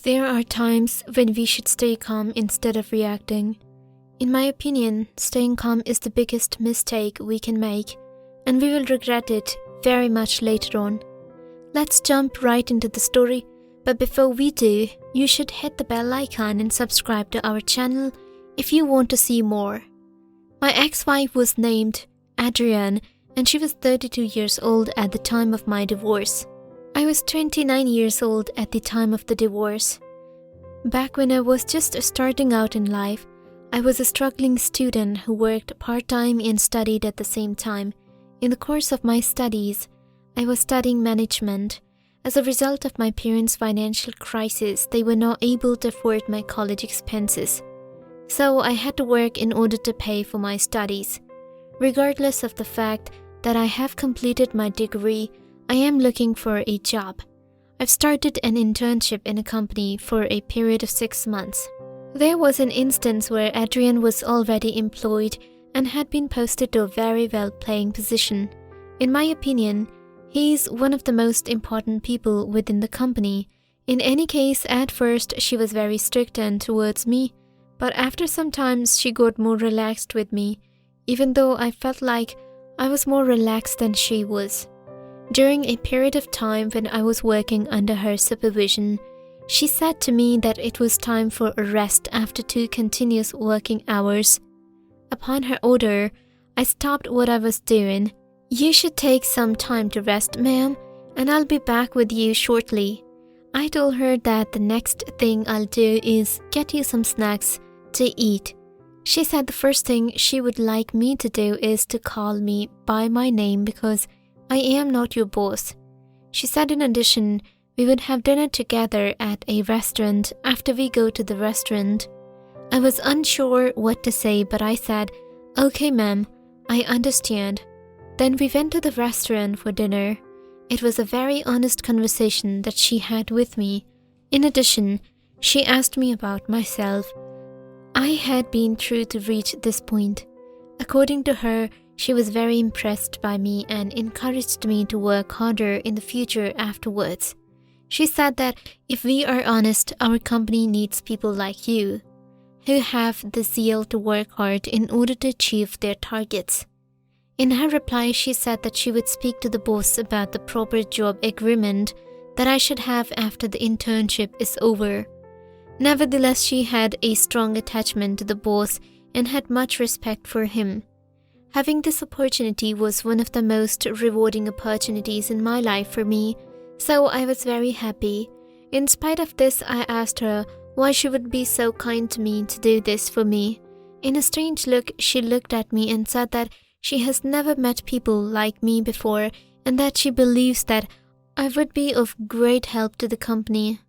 There are times when we should stay calm instead of reacting. In my opinion, staying calm is the biggest mistake we can make, and we will regret it very much later on. Let's jump right into the story, but before we do, you should hit the bell icon and subscribe to our channel if you want to see more. My ex-wife was named Adrienne, and she was 32 years old at the time of my divorce. I was 29 years old at the time of the divorce. Back when I was just starting out in life, I was a struggling student who worked part-time and studied at the same time. In the course of my studies, I was studying management. As a result of my parents' financial crisis, they were not able to afford my college expenses. So I had to work in order to pay for my studies. Regardless of the fact that I have completed my degree, I am looking for a job. I've started an internship in a company for a period of 6 months. There was an instance where Adrian was already employed and had been posted to a very well-paying position. In my opinion, he's one of the most important people within the company. In any case, at first she was very strict and towards me, but after some time she got more relaxed with me, even though I felt like I was more relaxed than she was. During a period of time when I was working under her supervision, she said to me that it was time for a rest after 2 continuous working hours. Upon her order, I stopped what I was doing. "You should take some time to rest, ma'am, and I'll be back with you shortly." I told her that the next thing I'll do is get you some snacks to eat. She said the first thing she would like me to do is to call me by my name because I am not your boss. She said in addition, we would have dinner together at a restaurant after we go to the restaurant. I was unsure what to say, but I said, "Okay, ma'am, I understand." Then we went to the restaurant for dinner. It was a very honest conversation that she had with me. In addition, she asked me about myself. I had been through to reach this point. According to her, she was very impressed by me and encouraged me to work harder in the future afterwards. She said that if we are honest, our company needs people like you, who have the zeal to work hard in order to achieve their targets. In her reply, she said that she would speak to the boss about the proper job agreement that I should have after the internship is over. Nevertheless, she had a strong attachment to the boss and had much respect for him. Having this opportunity was one of the most rewarding opportunities in my life for me, so I was very happy. In spite of this, I asked her why she would be so kind to me to do this for me. In a strange look, she looked at me and said that she has never met people like me before and that she believes that I would be of great help to the company.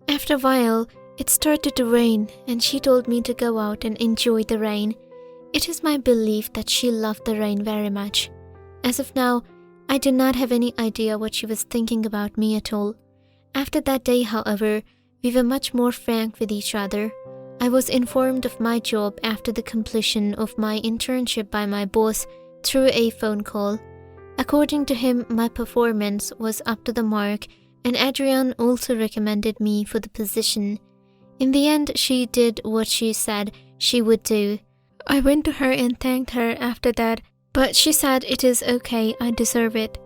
After a while, it started to rain and she told me to go out and enjoy the rain. It is my belief that she loved the rain very much. As of now, I do not have any idea what she was thinking about me at all. After that day, however, we were much more frank with each other. I was informed of my job after the completion of my internship by my boss through a phone call. According to him, my performance was up to the mark and Adrienne also recommended me for the position. In the end, she did what she said she would do. I went to her and thanked her after that, but she said it is okay, I deserve it.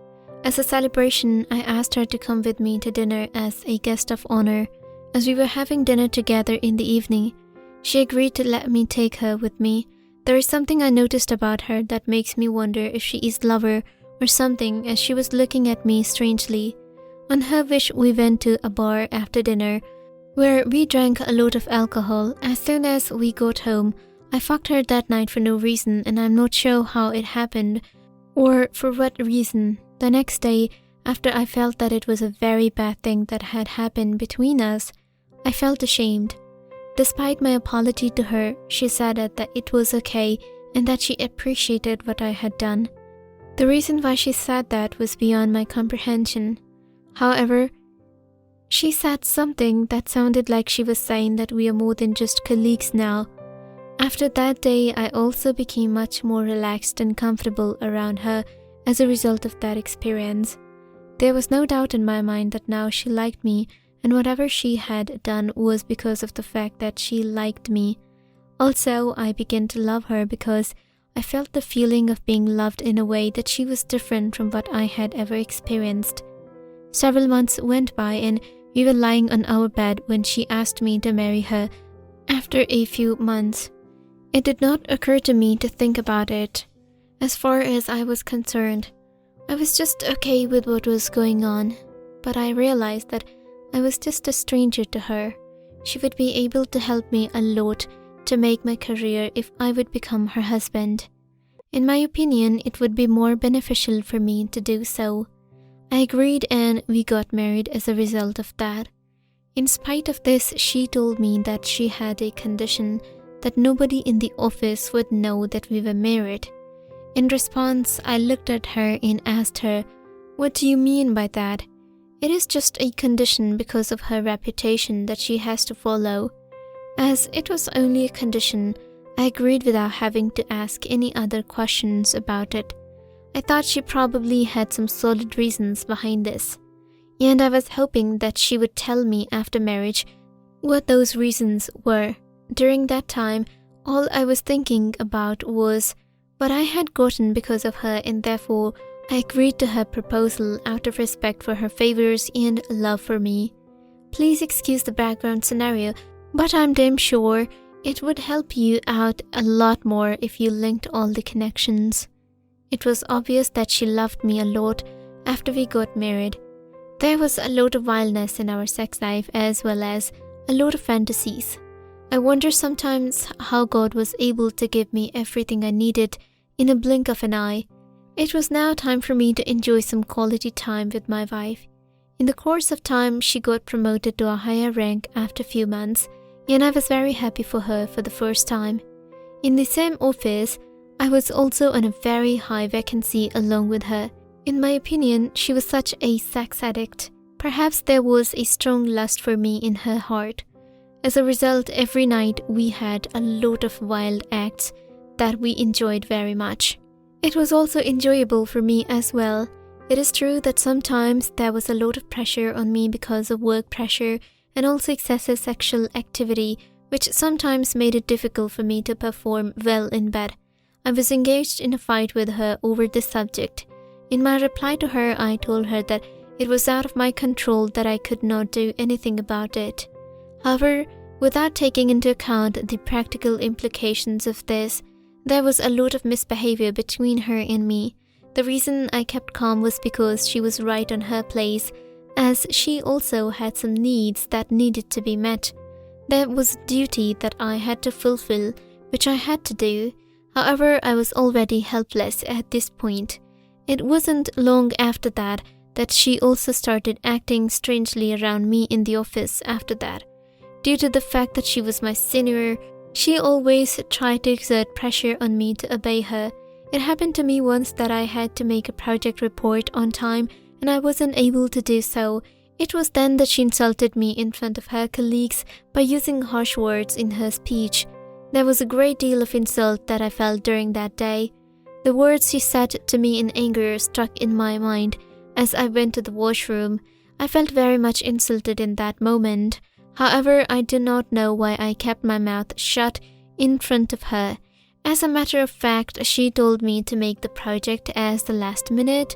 As a celebration, I asked her to come with me to dinner as a guest of honor. As we were having dinner together in the evening, she agreed to let me take her with me. There is something I noticed about her that makes me wonder if she is lover or something, as she was looking at me strangely. On her wish, we went to a bar after dinner, where we drank a lot of alcohol. As soon as we got home, I fucked her that night for no reason, and I'm not sure how it happened or for what reason. The next day, after I felt that it was a very bad thing that had happened between us, I felt ashamed. Despite my apology to her, she said that it was okay and that she appreciated what I had done. The reason why she said that was beyond my comprehension. However, she said something that sounded like she was saying that we are more than just colleagues now. After that day, I also became much more relaxed and comfortable around her as a result of that experience. There was no doubt in my mind that now she liked me and whatever she had done was because of the fact that she liked me. Also, I began to love her because I felt the feeling of being loved in a way that she was different from what I had ever experienced. Several months went by and we were lying on our bed when she asked me to marry her after a few months. It did not occur to me to think about it. As far as I was concerned, I was just okay with what was going on, but I realized that I was just a stranger to her. She would be able to help me a lot to make my career if I would become her husband. In my opinion, it would be more beneficial for me to do so. I agreed and we got married as a result of that. In spite of this, she told me that she had a condition that nobody in the office would know that we were married. In response, I looked at her and asked her, "What do you mean by that?" "It is just a condition because of her reputation that she has to follow." As it was only a condition, I agreed without having to ask any other questions about it. I thought she probably had some solid reasons behind this, and I was hoping that she would tell me after marriage what those reasons were. During that time, all I was thinking about was what I had gotten because of her, and therefore I agreed to her proposal out of respect for her favors and love for me. Please excuse the background scenario, but I'm damn sure it would help you out a lot more if you linked all the connections. It was obvious that she loved me a lot after we got married. There was a lot of wildness in our sex life as well as a lot of fantasies. I wonder sometimes how God was able to give me everything I needed in a blink of an eye. It was now time for me to enjoy some quality time with my wife. In the course of time, she got promoted to a higher rank after a few months, and I was very happy for her for the first time. In the same office, I was also on a very high vacancy along with her. In my opinion, she was such a sex addict. Perhaps there was a strong lust for me in her heart. As a result, every night we had a lot of wild acts that we enjoyed very much. It was also enjoyable for me as well. It is true that sometimes there was a lot of pressure on me because of work pressure and also excessive sexual activity, which sometimes made it difficult for me to perform well in bed. I was engaged in a fight with her over this subject. In my reply to her, I told her that it was out of my control, that I could not do anything about it. However, without taking into account the practical implications of this, there was a lot of misbehavior between her and me. The reason I kept calm was because she was right on her place, as she also had some needs that needed to be met. There was a duty that I had to fulfill, which I had to do. However, I was already helpless at this point. It wasn't long after that she also started acting strangely around me in the office after that. Due to the fact that she was my senior, she always tried to exert pressure on me to obey her. It happened to me once that I had to make a project report on time and I wasn't able to do so. It was then that she insulted me in front of her colleagues by using harsh words in her speech. There was a great deal of insult that I felt during that day. The words she said to me in anger stuck in my mind as I went to the washroom. I felt very much insulted in that moment. However, I do not know why I kept my mouth shut in front of her. As a matter of fact, she told me to make the project as the last minute.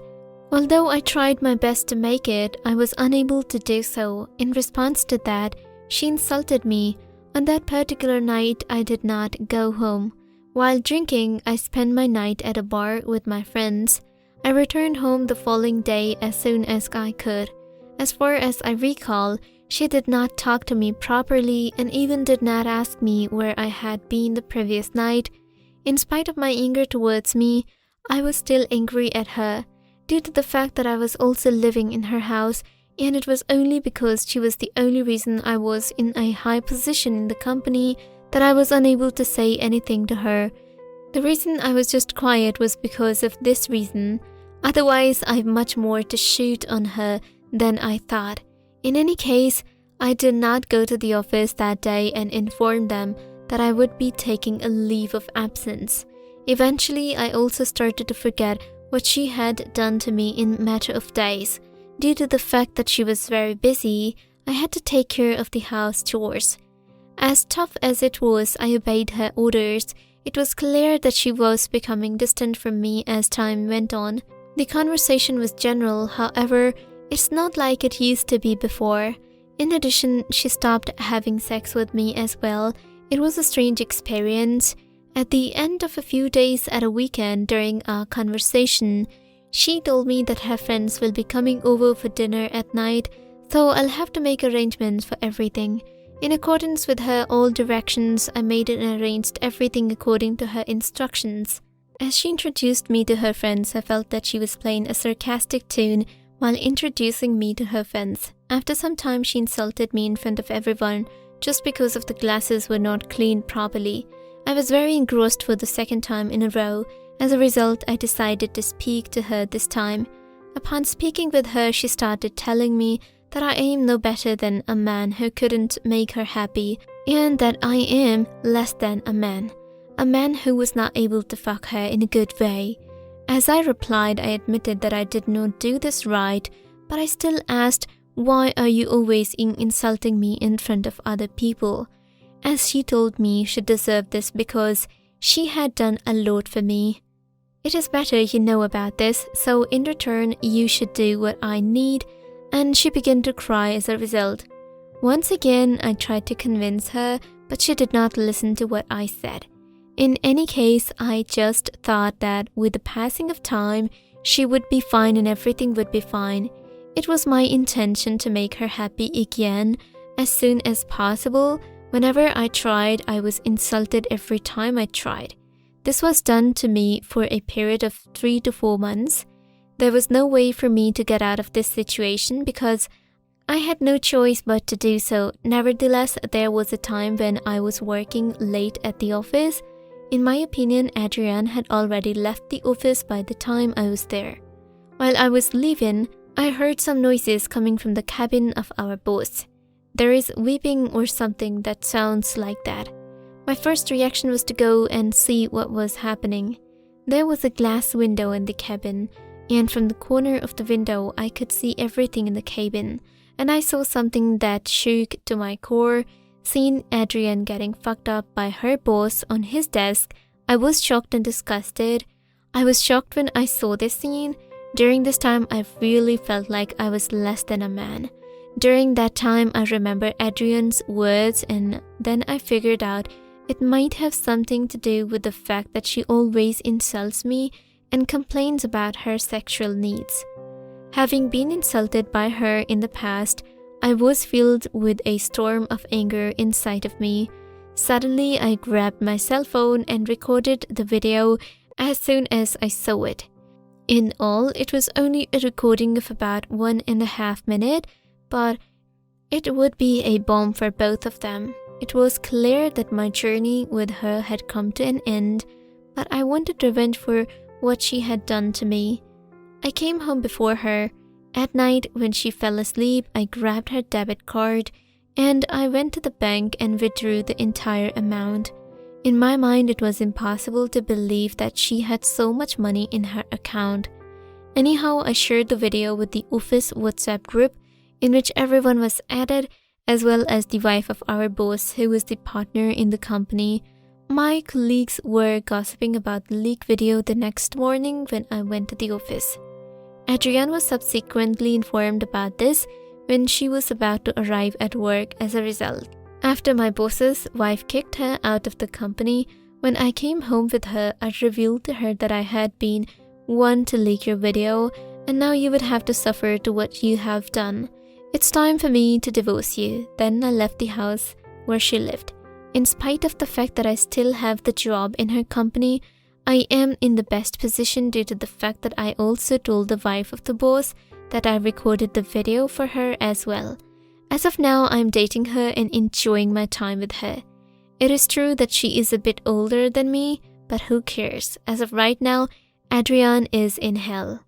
Although I tried my best to make it, I was unable to do so. In response to that, she insulted me. On that particular night, I did not go home. While drinking, I spent my night at a bar with my friends. I returned home the following day as soon as I could. As far as I recall, she did not talk to me properly and even did not ask me where I had been the previous night. In spite of my anger towards me, I was still angry at her, due to the fact that I was also living in her house, and it was only because she was the only reason I was in a high position in the company that I was unable to say anything to her. The reason I was just quiet was because of this reason. Otherwise, I have much more to shoot on her than I thought. In any case, I did not go to the office that day and inform them that I would be taking a leave of absence. Eventually, I also started to forget what she had done to me in a matter of days. Due to the fact that she was very busy, I had to take care of the house chores. As tough as it was, I obeyed her orders. It was clear that she was becoming distant from me as time went on. The conversation was general, however, it's not like it used to be before. In addition, she stopped having sex with me as well. It was a strange experience. At the end of a few days at a weekend during our conversation, she told me that her friends will be coming over for dinner at night, so I'll have to make arrangements for everything. In accordance with her old directions, I made and arranged everything according to her instructions. As she introduced me to her friends, I felt that she was playing a sarcastic tune while introducing me to her friends. After some time, she insulted me in front of everyone just because of the glasses were not cleaned properly. I was very engrossed for the second time in a row. As a result, I decided to speak to her this time. Upon speaking with her, she started telling me that I am no better than a man who couldn't make her happy, and that I am less than a man who was not able to fuck her in a good way. As I replied, I admitted that I did not do this right, but I still asked, why are you always insulting me in front of other people? As she told me she deserved this because she had done a lot for me. It is better you know about this, so in return you should do what I need, and she began to cry as a result. Once again, I tried to convince her, but she did not listen to what I said. In any case, I just thought that with the passing of time, she would be fine and everything would be fine. It was my intention to make her happy again as soon as possible. Whenever I tried, I was insulted every time I tried. This was done to me for a period of 3 to 4 months. There was no way for me to get out of this situation because I had no choice but to do so. Nevertheless, there was a time when I was working late at the office. In my opinion, Adrian had already left the office by the time I was there. While I was leaving, I heard some noises coming from the cabin of our boss. There is weeping or something that sounds like that. My first reaction was to go and see what was happening. There was a glass window in the cabin, and from the corner of the window I could see everything in the cabin, and I saw something that shook to my core. Seeing Adrian getting fucked up by her boss on his desk, I was shocked and disgusted. I was shocked when I saw this scene. During this time, I really felt like I was less than a man. During that time, I remember Adrian's words, and then I figured out it might have something to do with the fact that she always insults me and complains about her sexual needs. Having been insulted by her in the past, I was filled with a storm of anger inside of me. Suddenly, I grabbed my cell phone and recorded the video as soon as I saw it. In all, it was only a recording of about 1.5 minutes, but it would be a bomb for both of them. It was clear that my journey with her had come to an end, but I wanted revenge for what she had done to me. I came home before her. At night, when she fell asleep, I grabbed her debit card and I went to the bank and withdrew the entire amount. In my mind, it was impossible to believe that she had so much money in her account. Anyhow, I shared the video with the office WhatsApp group in which everyone was added, as well as the wife of our boss, who was the partner in the company. My colleagues were gossiping about the leak video the next morning when I went to the office. Adrienne was subsequently informed about this when she was about to arrive at work as a result. After my boss's wife kicked her out of the company, when I came home with her, I revealed to her that I had been one to leak your video, and now you would have to suffer to what you have done. It's time for me to divorce you. Then I left the house where she lived. In spite of the fact that I still have the job in her company, I am in the best position due to the fact that I also told the wife of the boss that I recorded the video for her as well. As of now, I'm dating her and enjoying my time with her. It is true that she is a bit older than me, but who cares? As of right now, Adrienne is in hell.